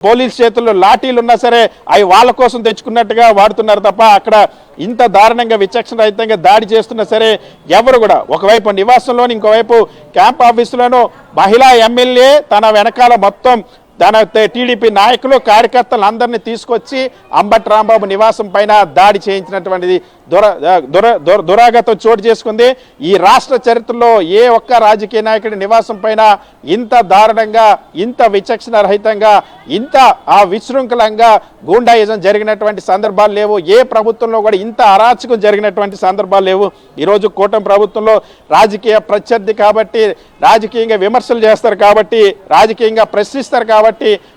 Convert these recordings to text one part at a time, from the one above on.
Police చేతుల్లో లాఠీలు ఉన్నా సరే అవి వాళ్ళ కోసం తెచ్చుకున్నట్టుగా వాడుతున్నారు తప్ప అక్కడ ఇంత దారుణంగా విచక్షణ రహితంగా దాడి చేస్తున్నా సరే ఎవరు కూడా ఒకవైపు నివాసంలోని ఇంకోవైపు క్యాంప్ ఆఫీసులోనూ మహిళా ఎమ్మెల్యే తన వెనకాల మొత్తం తన టీడీపీ నాయకులు కార్యకర్తలు అందరినీ తీసుకొచ్చి అంబటి రాంబాబు నివాసం పైన దాడి చేయించినటువంటిది దురాగతం చోటు చేసుకుంది. ఈ రాష్ట్ర చరిత్రలో ఏ ఒక్క రాజకీయ నాయకుడి నివాసం పైన ఇంత దారుణంగా ఇంత విచక్షణ రహితంగా ఇంత విశృంఖలంగా గూండాయిజం జరిగినటువంటి సందర్భాలు లేవు. ఏ ప్రభుత్వంలో కూడా ఇంత అరాచకం జరిగినటువంటి సందర్భాలు లేవు. ఈరోజు కూటమి ప్రభుత్వంలో రాజకీయ ప్రత్యర్థి కాబట్టి రాజకీయంగా విమర్శలు చేస్తారు కాబట్టి రాజకీయంగా ప్రశ్నిస్తారు కాబట్టి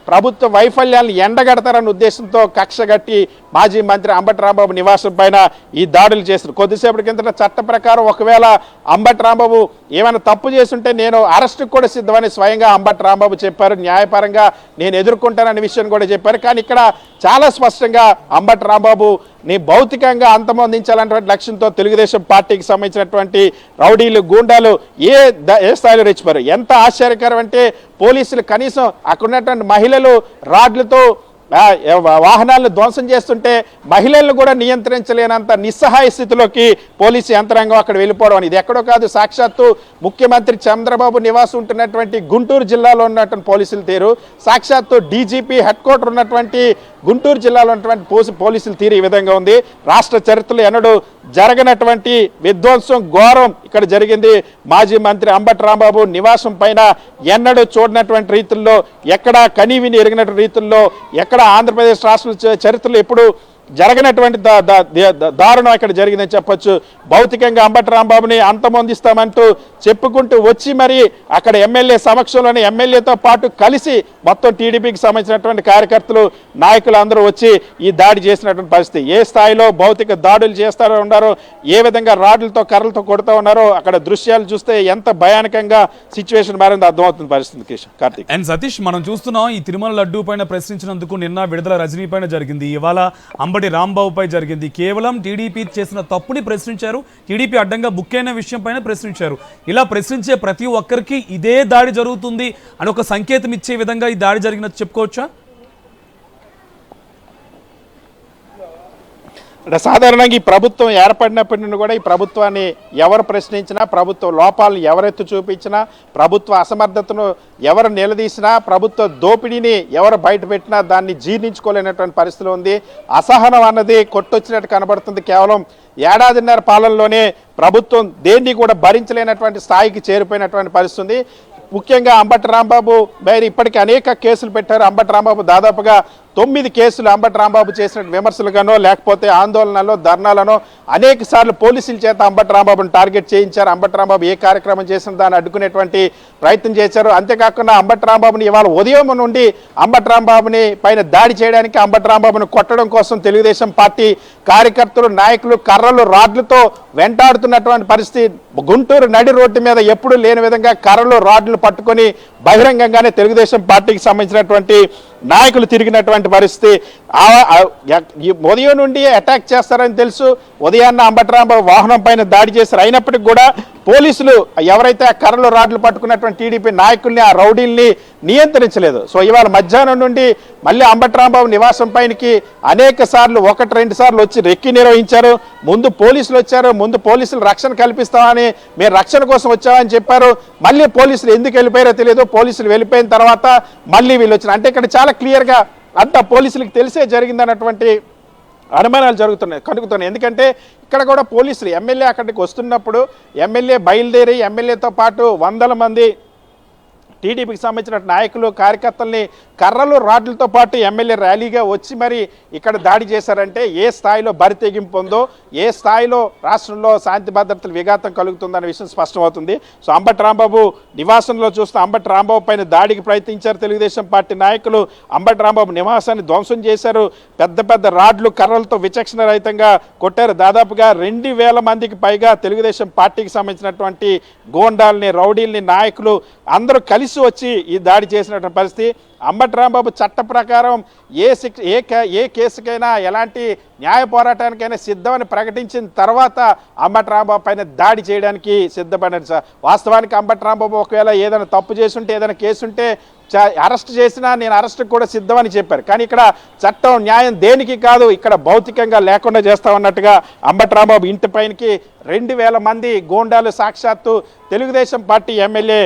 ప్రభుత్వ వైఫల్యాలను ఎండగడతారన్న ఉద్దేశంతో కక్షగట్టి మాజీ మంత్రి అంబటి రాంబాబు నివాసం పైన ఈ దాడులు చేశారు. కొద్దిసేపటి కిందట చట్ట ప్రకారం ఒకవేళ అంబటి రాంబాబు ఏమైనా తప్పు చేస్తుంటే నేను అరెస్టుకు కూడా సిద్ధమని స్వయంగా అంబటి రాంబాబు చెప్పారు. న్యాయపరంగా నేను ఎదుర్కొంటానన్న విషయం కూడా చెప్పారు. కానీ ఇక్కడ చాలా స్పష్టంగా అంబటి రాంబాబు నీ భౌతికంగా అంతమొందించాలన్నటువంటి లక్ష్యంతో తెలుగుదేశం పార్టీకి సంబంధించినటువంటి రౌడీలు గూండాలు ఏ స్థాయిలో రెచ్చిపోయారు. ఎంత ఆశ్చర్యకరం అంటే పోలీసులు కనీసం అక్కడ ఉన్నటువంటి మహిళలు రాడ్లతో వాహనాలను ధ్వంసం చేస్తుంటే మహిళలను కూడా నియంత్రించలేనంత నిస్సహాయ స్థితిలోకి పోలీసు యంత్రాంగం అక్కడ వెళ్ళిపోవడం అనేది ఎక్కడో కాదు, సాక్షాత్తు ముఖ్యమంత్రి చంద్రబాబు నివాసం ఉంటున్నటువంటి గుంటూరు జిల్లాలో ఉన్నటువంటి పోలీసులు తీరు, సాక్షాత్తు డీజీపీ హెడ్ క్వార్టర్ ఉన్నటువంటి గుంటూరు జిల్లాలో ఉన్నటువంటి పోలీసుల తీరు ఈ విధంగా ఉంది. రాష్ట్ర చరిత్రలో ఎన్నడూ జరగనటువంటి విధ్వంసం ఘోరం ఇక్కడ జరిగింది. మాజీ మంత్రి అంబటి రాంబాబు నివాసం పైన ఎన్నడూ చూడనటువంటి రీతుల్లో ఎక్కడా కనీవిని ఎరిగినటువంటి రీతుల్లో ఎక్కడ ఆంధ్రప్రదేశ్ రాష్ట్ర చరిత్రలో ఎప్పుడు జరగనటువంటి దారుణం ఇక్కడ జరిగిందని చెప్పొచ్చు. భౌతికంగా అంబటి రాంబాబుని అంతమొందిస్తామంటూ చెప్పుకుంటూ వచ్చి మరి అక్కడ ఎమ్మెల్యే సమక్షంలోని ఎమ్మెల్యేతో పాటు కలిసి మొత్తం టీడీపీకి సంబంధించినటువంటి కార్యకర్తలు నాయకులు అందరూ వచ్చి ఈ దాడి చేసినటువంటి పరిస్థితి. ఏ స్థాయిలో భౌతిక దాడులు చేస్తారో ఉన్నారో, ఏ విధంగా రాడ్లతో కర్రలతో కొడుతూ ఉన్నారో అక్కడ దృశ్యాలు చూస్తే ఎంత భయానకంగా సిచ్యువేషన్ మారిందో అర్థమవుతుంది పరిస్థితి. కార్తీక్ అండ్ సతీష్, మనం చూస్తున్నాం ఈ తిరుమల లడ్డూ పైన ప్రశ్నించినందుకు నిన్న విడుదల రజనీ పైన జరిగింది, ఇవాళ అంబటి రాంబాబుపై జరిగింది. కేవలం టీడీపీ చేసిన తప్పుని ప్రశ్నించారు, టీడీపీ అడ్డంగా బుక్ అయిన విషయం పైన ప్రశ్నించారు. ఇలా ప్రశ్నించే ప్రతి ఒక్కరికి ఇదే దాడి జరుగుతుంది అని ఒక సంకేతం ఇచ్చే విధంగా ఈ దాడి జరిగినట్టు చెప్పుకోవచ్చా? సాధారణంగా ఈ ప్రభుత్వం ఏర్పడినప్పటి నుండి కూడా ఈ ప్రభుత్వాన్ని ఎవరు ప్రశ్నించినా, ప్రభుత్వ లోపాలను ఎవరెత్తు చూపించినా, ప్రభుత్వ అసమర్థతను ఎవరు నిలదీసినా, ప్రభుత్వ దోపిడీని ఎవరు బయట పెట్టినా దాన్ని జీర్ణించుకోలేనటువంటి పరిస్థితి ఉంది. అసహనం అన్నది కొట్టొచ్చినట్టు కనబడుతుంది. కేవలం ఏడాదిన్నర పాలనలోనే ప్రభుత్వం దేన్ని కూడా భరించలేనటువంటి స్థాయికి చేరిపోయినటువంటి పరిస్థితి. ముఖ్యంగా అంబటి రాంబాబు పైన ఇప్పటికీ అనేక కేసులు పెట్టారు. అంబటి రాంబాబు దాదాపుగా 9 కేసులు అంబటి రాంబాబు చేసిన విమర్శలుగానో లేకపోతే ఆందోళనలో ధర్నాలను అనేక సార్లు పోలీసుల చేత అంబటి రాంబాబుని టార్గెట్ చేయించారు. అంబటి రాంబాబు ఏ కార్యక్రమం చేసిన దాన్ని అడ్డుకునేటువంటి ప్రయత్నం చేశారు. అంతేకాకుండా అంబటి రాంబాబుని ఇవాళ ఉదయం నుండి అంబటి రాంబాబుని పైన దాడి చేయడానికి, అంబటి రాంబాబుని కొట్టడం కోసం తెలుగుదేశం పార్టీ కార్యకర్తలు నాయకులు కర్రలు రాడ్లతో వెంటాడుతున్నటువంటి పరిస్థితి. గుంటూరు నడి రోడ్డు మీద ఎప్పుడు లేని విధంగా కర్రలు రాడ్లు పట్టుకొని బహిరంగంగానే తెలుగుదేశం పార్టీకి సంబంధించినటువంటి నాయకులు తిరిగినటువంటి పరిస్థితి. ఉదయం నుండి అటాక్ చేస్తారని తెలుసు. ఉదయాన్న అంబటి రాంబాబు వాహనం పైన దాడి చేశారు. అయినప్పటికీ కూడా పోలీసులు ఎవరైతే ఆ కర్రలు రాడ్లు పట్టుకున్నటువంటి టీడీపీ నాయకుల్ని, ఆ రౌడీల్ని నియంత్రించలేదు. సో ఇవాళ మధ్యాహ్నం నుండి మళ్ళీ అంబటి రాంబాబు నివాసం పైనకి అనేక సార్లు 1-2 సార్లు వచ్చి రెక్కి నిర్వహించారు. ముందు పోలీసులు వచ్చారు. ముందు పోలీసులు రక్షణ కల్పిస్తామని, మేము రక్షణ కోసం వచ్చామని చెప్పారు. మళ్ళీ పోలీసులు ఎందుకు వెళ్ళిపోయారో తెలియదు. పోలీసులు వెళ్ళిపోయిన తర్వాత మళ్ళీ వీళ్ళు వచ్చారు. అంటే ఇక్కడ చాలా క్లియర్గా అంతా పోలీసులకు తెలిసే జరిగిందన్నటువంటి అనుమానాలు కలుగుతున్నాయి. ఎందుకంటే ఇక్కడ కూడా పోలీసులు ఎమ్మెల్యే అక్కడికి వస్తున్నప్పుడు ఎమ్మెల్యే బయలుదేరి ఎమ్మెల్యేతో పాటు 100 మంది టీడీపీకి సంబంధించిన నాయకులు కార్యకర్తల్ని కర్రలు రాడ్లతో పాటు ఎమ్మెల్యే ర్యాలీగా వచ్చి మరి ఇక్కడ దాడి చేశారంటే ఏ స్థాయిలో బరితెగింపు ఉందో, ఏ స్థాయిలో రాష్ట్రంలో శాంతి భద్రతలు విఘాతం కలుగుతుందనే విషయం స్పష్టమవుతుంది. సో అంబటి రాంబాబు నివాసంలో చూస్తే అంబటి రాంబాబు పైన దాడికి ప్రయత్నించారు తెలుగుదేశం పార్టీ నాయకులు. అంబటి రాంబాబు నివాసాన్ని ధ్వంసం చేశారు. పెద్ద పెద్ద రాడ్లు కర్రలతో విచక్షణ రహితంగా కొట్టారు. దాదాపుగా 2000 మందికి పైగా తెలుగుదేశం పార్టీకి సంబంధించినటువంటి గోండాల్ని, రౌడీల్ని, నాయకులు అందరూ కలిసి తెలిసి వచ్చి ఈ దాడి చేసినటువంటి పరిస్థితి. అంబటి రాంబాబు చట్ట ప్రకారం ఏ కేసుకైనా ఎలాంటి న్యాయ పోరాటానికైనా సిద్ధమని ప్రకటించిన తర్వాత అంబటి రాంబాబు పైన దాడి చేయడానికి సిద్ధపడ్డాడు సార్. వాస్తవానికి అంబటి రాంబాబు ఒకవేళ ఏదైనా తప్పు చేసుంటే, ఏదైనా కేసుంటే అరెస్ట్ చేసినా నేను అరెస్ట్కి కూడా సిద్ధమని చెప్పారు. కానీ ఇక్కడ చట్టం న్యాయం దేనికి కాదు, ఇక్కడ భౌతికంగా లేకుండా చేస్తామన్నట్టుగా అంబటి రాంబాబు ఇంటి పైనకి 2000 మంది గూండాలు సాక్షాత్తు తెలుగుదేశం పార్టీ ఎమ్మెల్యే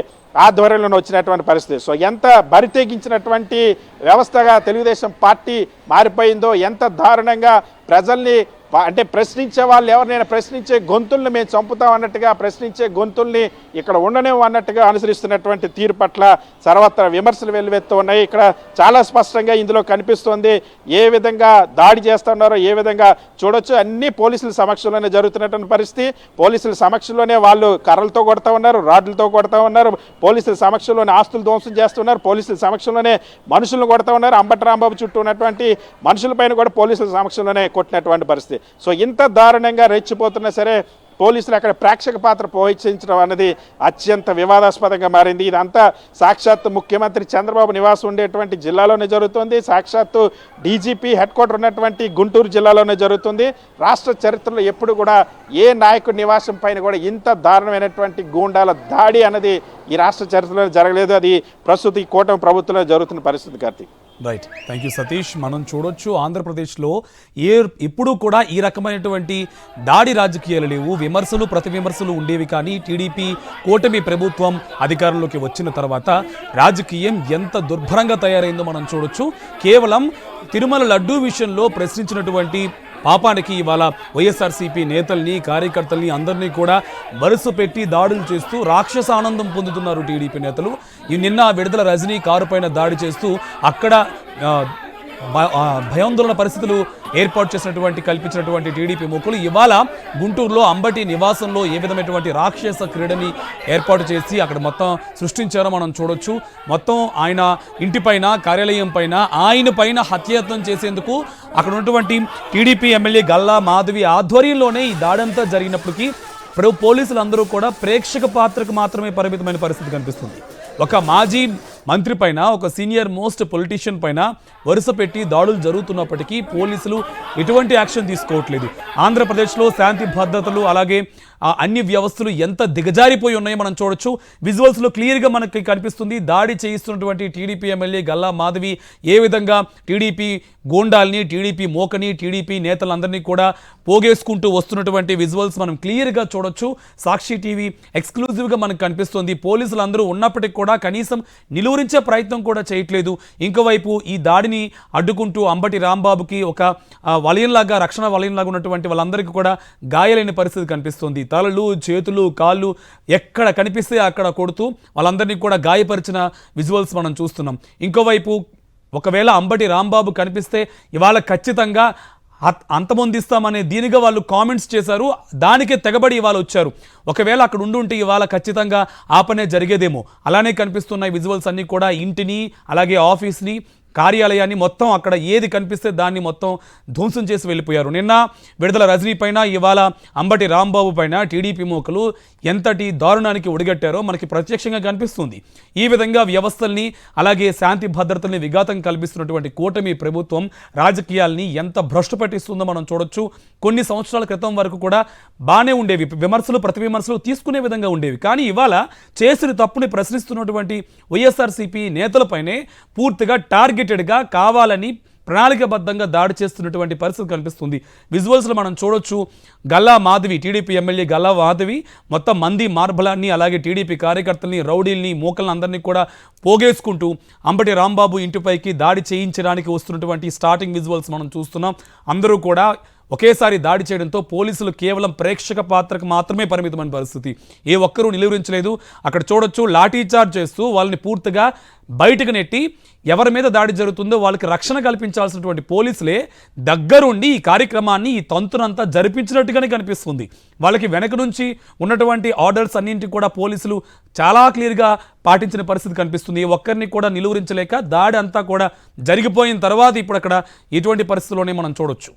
ఆధ్వర్యంలో వచ్చినటువంటి పరిస్థితి. సో ఎంత బరితెగించినటువంటి వ్యవస్థగా తెలుగుదేశం పార్టీ మారిపోయిందో, ఎంత దారుణంగా ప్రజల్ని అంటే ప్రశ్నించే వాళ్ళు ఎవరినైనా ప్రశ్నించే గొంతుల్ని మేము చంపుతాం అన్నట్టుగా, ప్రశ్నించే గొంతుల్ని ఇక్కడ ఉండనేమో అన్నట్టుగా అనుసరిస్తున్నటువంటి తీరు పట్ల సర్వత్రా విమర్శలు వెల్లువెత్తు ఉన్నాయి. ఇక్కడ చాలా స్పష్టంగా ఇందులో కనిపిస్తోంది ఏ విధంగా దాడి చేస్తున్నారో, ఏ విధంగా చూడొచ్చు. అన్ని పోలీసుల సమక్షంలోనే జరుగుతున్నటువంటి పరిస్థితి. పోలీసుల సమక్షంలోనే వాళ్ళు కర్రలతో కొడతా ఉన్నారు, రాడ్లతో కొడతా ఉన్నారు, పోలీసుల సమక్షంలోనే ఆస్తులు ధ్వంసం చేస్తున్నారు, పోలీసుల సమక్షంలోనే మనుషులను కొడతా ఉన్నారు. అంబటి రాంబాబు చుట్టూ ఉన్నటువంటి మనుషులపైన కూడా పోలీసుల సమక్షంలోనే కొట్టినటువంటి పరిస్థితి. సో ఇంత దారుణంగా రెచ్చిపోతున్నా సరే పోలీసులు అక్కడ ప్రేక్షక పాత్ర పోషించడం అన్నది అత్యంత వివాదాస్పదంగా మారింది. ఇదంతా సాక్షాత్తు ముఖ్యమంత్రి చంద్రబాబు నివాసం ఉండేటువంటి జిల్లాలోనే జరుగుతుంది. సాక్షాత్తు డీజీపీ హెడ్ క్వార్టర్ ఉన్నటువంటి గుంటూరు జిల్లాలోనే జరుగుతుంది. రాష్ట్ర చరిత్రలో ఎప్పుడు కూడా ఏ నాయకుడి నివాసం పైన కూడా ఇంత దారుణమైనటువంటి గూండాల దాడి అన్నది ఈ రాష్ట్ర చరిత్రలో జరగలేదు. అది ప్రస్తుత ఈ కూటమి ప్రభుత్వంలో జరుగుతున్న పరిస్థితి. Karthik. Right, thank you Satish. మనం చూడొచ్చు ఆంధ్రప్రదేశ్లో ఇప్పుడు కూడా ఈ రకమైనటువంటి దాడి రాజకీయాలు లేవు. విమర్శలు ప్రతి విమర్శలు ఉండేవి. కానీ టీడీపీ కూటమి ప్రభుత్వం అధికారంలోకి వచ్చిన తర్వాత రాజకీయం ఎంత దుర్భరంగా తయారైందో మనం చూడొచ్చు. కేవలం తిరుమల లడ్డూ విషయంలో ప్రశ్నించినటువంటి పాపానికి ఇవాళ వైఎస్ఆర్సీపీ నేతల్ని, కార్యకర్తల్ని అందరినీ కూడా వరుస పెట్టి దాడులు చేస్తూ రాక్షస ఆనందం పొందుతున్నారు టీడీపీ నేతలు. నిన్న విడుదల రజనీ కారు పైన దాడి చేస్తూ అక్కడ భయాందోళన పరిస్థితులు ఏర్పాటు చేసినటువంటి కల్పించినటువంటి టీడీపీ ముఖులు ఇవాళ గుంటూరులో అంబటి నివాసంలో ఏ విధమైనటువంటి రాక్షస క్రీడని ఏర్పాటు చేసి అక్కడ మొత్తం సృష్టించారో మనం చూడొచ్చు. మొత్తం ఆయన ఇంటిపైన, కార్యాలయం పైన, ఆయన పైన హత్యాయత్నం చేసేందుకు అక్కడ ఉన్నటువంటి టీడీపీ ఎమ్మెల్యే గల్లా మాధవి ఆధ్వర్యంలోనే ఈ దాడంతా జరిగినప్పటికీ పోలీసులందరూ కూడా ప్రేక్షక పాత్రకు మాత్రమే పరిమితమైన పరిస్థితి కనిపిస్తుంది. ఒక మాజీ మంత్రి పైన, ఒక సీనియర్ మోస్ట్ పొలిటీషియన్ పైన వరుస పెట్టి దాడులు జరుగుతున్నప్పటికీ పోలీసులు ఎటువంటి యాక్షన్ తీసుకోవట్లేదు. ఆంధ్రప్రదేశ్లో శాంతి భద్రతలు అలాగే అన్ని వ్యవస్థలు ఎంత దిగజారిపోయి ఉన్నాయో మనం చూడొచ్చు. విజువల్స్లో క్లియర్గా మనకి కనిపిస్తుంది. దాడి చేయిస్తున్నటువంటి టీడీపీ ఎమ్మెల్యే గల్లా మాధవి ఏ విధంగా టీడీపీ గోండాల్ని, టీడీపీ మోకని, టీడీపీ నేతలందరినీ కూడా పోగేసుకుంటూ వస్తున్నటువంటి విజువల్స్ మనం క్లియర్గా చూడొచ్చు. సాక్షి టీవీ ఎక్స్క్లూజివ్గా మనకు కనిపిస్తుంది. పోలీసులు అందరూ ఉన్నప్పటికీ కూడా కనీసం నిలువరించే ప్రయత్నం కూడా చేయట్లేదు. ఇంకోవైపు ఈ దాడిని అడ్డుకుంటూ అంబటి రాంబాబుకి ఒక వలయంలాగా, రక్షణ వలయంలాగా ఉన్నటువంటి వాళ్ళందరికీ కూడా గాయాలైన పరిస్థితి కనిపిస్తుంది. తలలు, చేతులు, కాళ్ళు ఎక్కడ కనిపిస్తే అక్కడ కొడుతూ వాళ్ళందరినీ కూడా గాయపరిచిన విజువల్స్ మనం చూస్తున్నాం. ఇంకోవైపు ఒకవేళ అంబటి రాంబాబు కనిపిస్తే ఇవాళ ఖచ్చితంగా అంతమొందిస్తామనే దీనిగా వాళ్ళు కామెంట్స్ చేశారు. దానికే తెగబడి ఇవాళ వచ్చారు. ఒకవేళ అక్కడ ఉండుంటే ఇవాళ ఖచ్చితంగా ఆ పనే జరిగేదేమో. అలానే కనిపిస్తున్నాయి విజువల్స్ అన్నీ కూడా. ఇంటిని అలాగే ఆఫీస్ని, కార్యాలయాన్ని మొత్తం అక్కడ ఏది కనిపిస్తే దాన్ని మొత్తం ధ్వంసం చేసి వెళ్ళిపోయారు. నిన్న విడుదల రజనీ పైన, ఇవాళ అంబటి రాంబాబు పైన టీడీపీ మోకలు ఎంతటి దారుణానికి ఒడిగట్టారో మనకి ప్రత్యక్షంగా కనిపిస్తుంది. ఈ విధంగా వ్యవస్థల్ని అలాగే శాంతి భద్రతల్ని విఘాతం కల్పిస్తున్నటువంటి కూటమి ప్రభుత్వం రాజకీయాల్ని ఎంత భ్రష్టు పట్టిస్తుందో మనం చూడొచ్చు. కొన్ని సంవత్సరాల క్రితం వరకు కూడా బాగానే ఉండేవి, విమర్శలు ప్రతి విమర్శలు తీసుకునే విధంగా ఉండేవి. కానీ ఇవాళ చేసిన తప్పుని ప్రశ్నిస్తున్నటువంటి వైఎస్ఆర్సీపీ నేతలపైనే పూర్తిగా టార్గెటెడ్గా కావాలని ప్రణాళికబద్ధంగా దాడి చేస్తున్నటువంటి పరిస్థితి కనిపిస్తుంది. విజువల్స్లో మనం చూడొచ్చు. గల్లా మాధవి, టీడీపీ ఎమ్మెల్యే గల్లా మాధవి మొత్తం మంది మార్బలాన్ని అలాగే టీడీపీ కార్యకర్తల్ని, రౌడీల్ని, మోకల్ని అందరినీ కూడా పోగేసుకుంటూ అంబటి రాంబాబు ఇంటిపైకి దాడి చేయించడానికి వస్తున్నటువంటి స్టార్టింగ్ విజువల్స్ మనం చూస్తున్నాం. అందరూ కూడా ఒకేసారి దాడి చేయడంతో పోలీసులు కేవలం ప్రేక్షక పాత్రకు మాత్రమే పరిమితమైన పరిస్థితి. ఏ ఒక్కరూ నిలువరించలేదు. అక్కడ చూడొచ్చు లాఠీ చార్జ్ చేస్తూ వాళ్ళని పూర్తిగా బయటకు నెట్టి ఎవరి మీద దాడి జరుగుతుందో వాళ్ళకి రక్షణ కల్పించాల్సినటువంటి పోలీసులే దగ్గరుండి ఈ కార్యక్రమాన్ని, ఈ తంతునంతా జరిపించినట్టుగానే కనిపిస్తుంది. వాళ్ళకి వెనక నుంచి ఉన్నటువంటి ఆర్డర్స్ అన్నింటికి కూడా పోలీసులు చాలా క్లియర్గా పాటించిన పరిస్థితి కనిపిస్తుంది. ఒక్కరిని కూడా నిలువరించలేక దాడి అంతా కూడా జరిగిపోయిన తర్వాత ఇప్పుడు అక్కడ ఇటువంటి పరిస్థితుల్లోనే మనం చూడొచ్చు.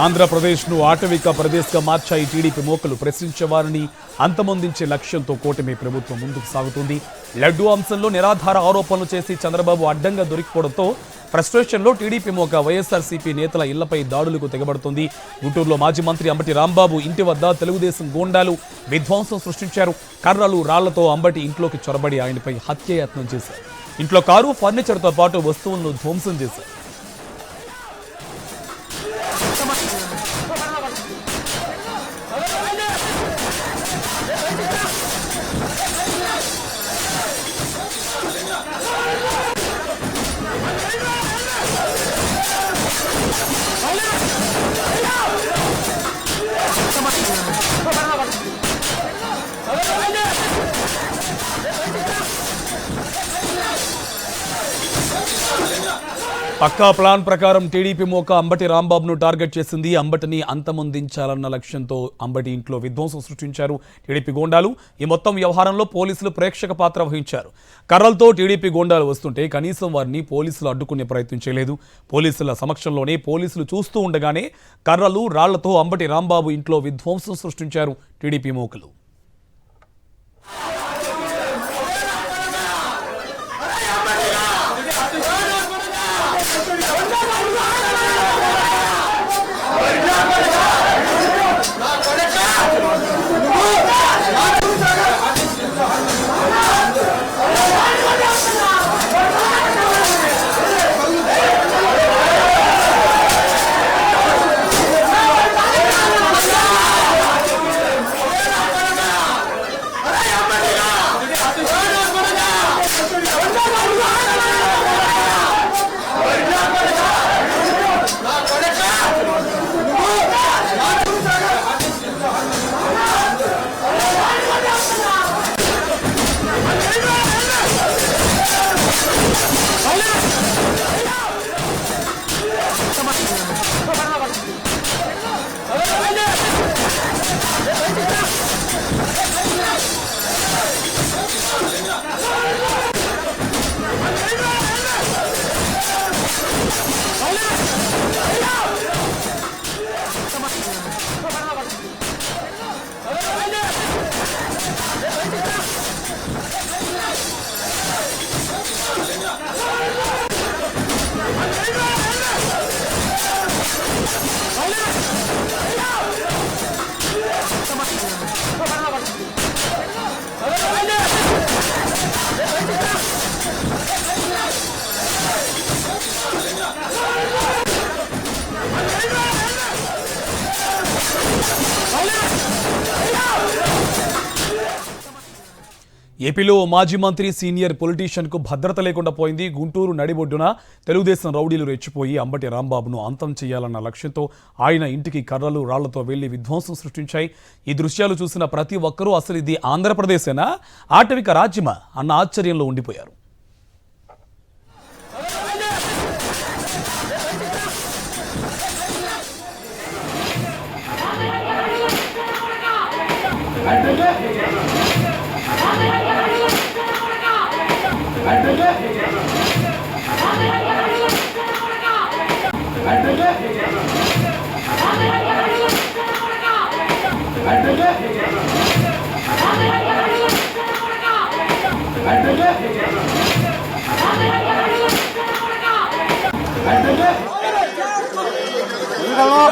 ఆంధ్రప్రదేశ్ను ఆటవిక ప్రదేశ్గా మార్చాయి టీడీపీ మోకలు. ప్రశ్నించే వారిని అంతమొందించే లక్ష్యంతో కూటమి ప్రభుత్వం ముందుకు సాగుతుంది. లడ్డూ అంశంలో నిరాధార ఆరోపణలు చేసి చంద్రబాబు అడ్డంగా దొరికిపోవడంతో ఫ్రస్ట్రేషన్లో టీడీపీ మోక వైఎస్ఆర్సీపీ నేతల ఇళ్లపై దాడులకు తెగబడుతోంది. గుంటూరులో మాజీ మంత్రి అంబటి రాంబాబు ఇంటి వద్ద తెలుగుదేశం గూండాలు విధ్వంసం సృష్టించారు. కర్రలు రాళ్లతో అంబటి ఇంట్లోకి చొరబడి ఆయనపై హత్యాయత్నం చేశారు. ఇంట్లో కారు, ఫర్నిచర్తో పాటు వస్తువులను ధ్వంసం చేశారు. పక్కా ప్లాన్ ప్రకారం టీడీపీ మోక అంబటి రాంబాబును టార్గెట్ చేసింది. అంబటిని అంతమొందించాలన్న లక్ష్యంతో అంబటి ఇంట్లో విధ్వంసం సృష్టించారు టీడీపీ గోండాలు. ఈ మొత్తం వ్యవహారంలో పోలీసులు ప్రేక్షక పాత్ర వహించారు. కర్రలతో టీడీపీ గోండాలు వస్తుంటే కనీసం వారిని పోలీసులు అడ్డుకునే ప్రయత్నం చేయలేదు. పోలీసుల సమక్షంలోనే పోలీసులు చూస్తూ ఉండగానే కర్రలు, రాళ్లతో అంబటి రాంబాబు ఇంట్లో విధ్వంసం సృష్టించారు టీడీపీ మోకలు. ఏపీలో మాజీ మంత్రి సీనియర్ పొలిటీషియన్కు భద్రత లేకుండా పోయింది. గుంటూరు నడిబొడ్డున తెలుగుదేశం రౌడీలు రెచ్చిపోయి అంబటి రాంబాబును అంతం చేయాలన్న లక్ష్యంతో ఆయన ఇంటికి కర్రలు, రాళ్లతో వెళ్లి విధ్వంసం సృష్టించాయి. ఈ దృశ్యాలు చూసిన ప్రతి ఒక్కరూ అసలు ఇది ఆంధ్రప్రదేశేనా, ఆటవిక రాజ్యమా అన్న ఆశ్చర్యంలో ఉండిపోయారు. Vamos,